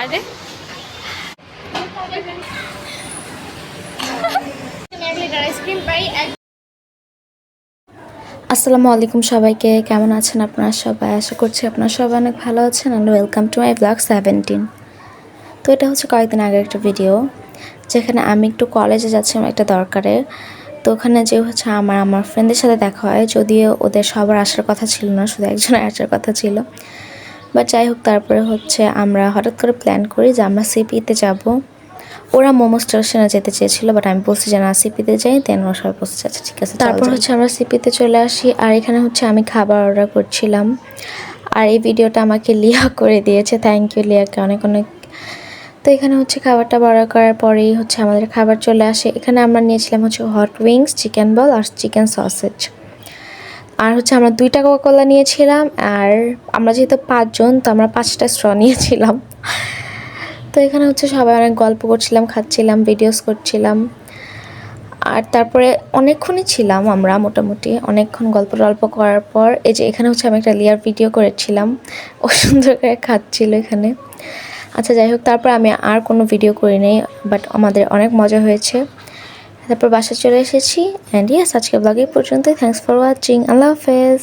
আরে আইসক্রিম পাই। আসসালামু আলাইকুম সবাইকে, কেমন আছেন আপনারা সবাই? আশা করছি আপনারা সবাই অনেক ভালো আছেন। And welcome to my blog 17। তো এটা হচ্ছে কয়েকদিন আগের একটা ভিডিও, যেখানে আমি একটু কলেজে যাচ্ছিলাম একটা দরকারে। তো ওখানে যে হচ্ছে আমার ফ্রেন্ডদের সাথে দেখা হয়, যদিও ওদের সবার আসার কথা ছিল না, শুধু একজনের আসার কথা ছিল। বাট যাই হোক, তারপরে হচ্ছে আমরা হঠাৎ করে প্ল্যান করি যে আমরা সিপিতে যাব। ওরা মোমো স্টেশনে যেতে চেয়েছিল, বাট আমি বলছি যে না, সিপিতে যাই। দেন ওরা সবাই বলছে আচ্ছা ঠিক আছে। তারপর হচ্ছে আমরা সিপিতে চলে আসি, আর এখানে হচ্ছে আমি খাবার অর্ডার করছিলাম। আর এই ভিডিওটা আমাকে লিয়া করে দিয়েছে, থ্যাংক ইউ লিয়াকে অনেক অনেক। তো এখানে হচ্ছে খাবারটা অর্ডার করার পরেই হচ্ছে আমাদের খাবার চলে আসে। এখানে আমরা নিয়েছিলাম হচ্ছে হট উইংস, চিকেন বল আর চিকেন সসেজ। আর হচ্ছে আমরা 2টা কোকা-কোলা নিয়েছিলাম, আর আমরা যেহেতু 5 জন, তো আমরা 5টা স্ট্র নিয়েছিলাম। তো এখানে হচ্ছে সবাই অনেক গল্প করছিলাম, খাচ্ছিলাম, ভিডিওস করছিলাম। আর তারপরে অনেকক্ষণই ছিলাম আমরা, মোটামুটি অনেকক্ষণ গল্প টল্প করার পর এই যে এখানে হচ্ছে আমি একটা লিয়ার ভিডিও করেছিলাম, ও সুন্দর করে খাচ্ছিল এখানে। আচ্ছা যাই হোক, তারপর আমি আর কোনো ভিডিও করি নাই, বাট আমাদের অনেক মজা হয়েছে। তারপর বাসায় চলে এসেছি। অ্যান্ড ইয়েস, আজকে ব্লগে পর্যন্তই। Thanks for watching. আল্লাহ হাফেজ।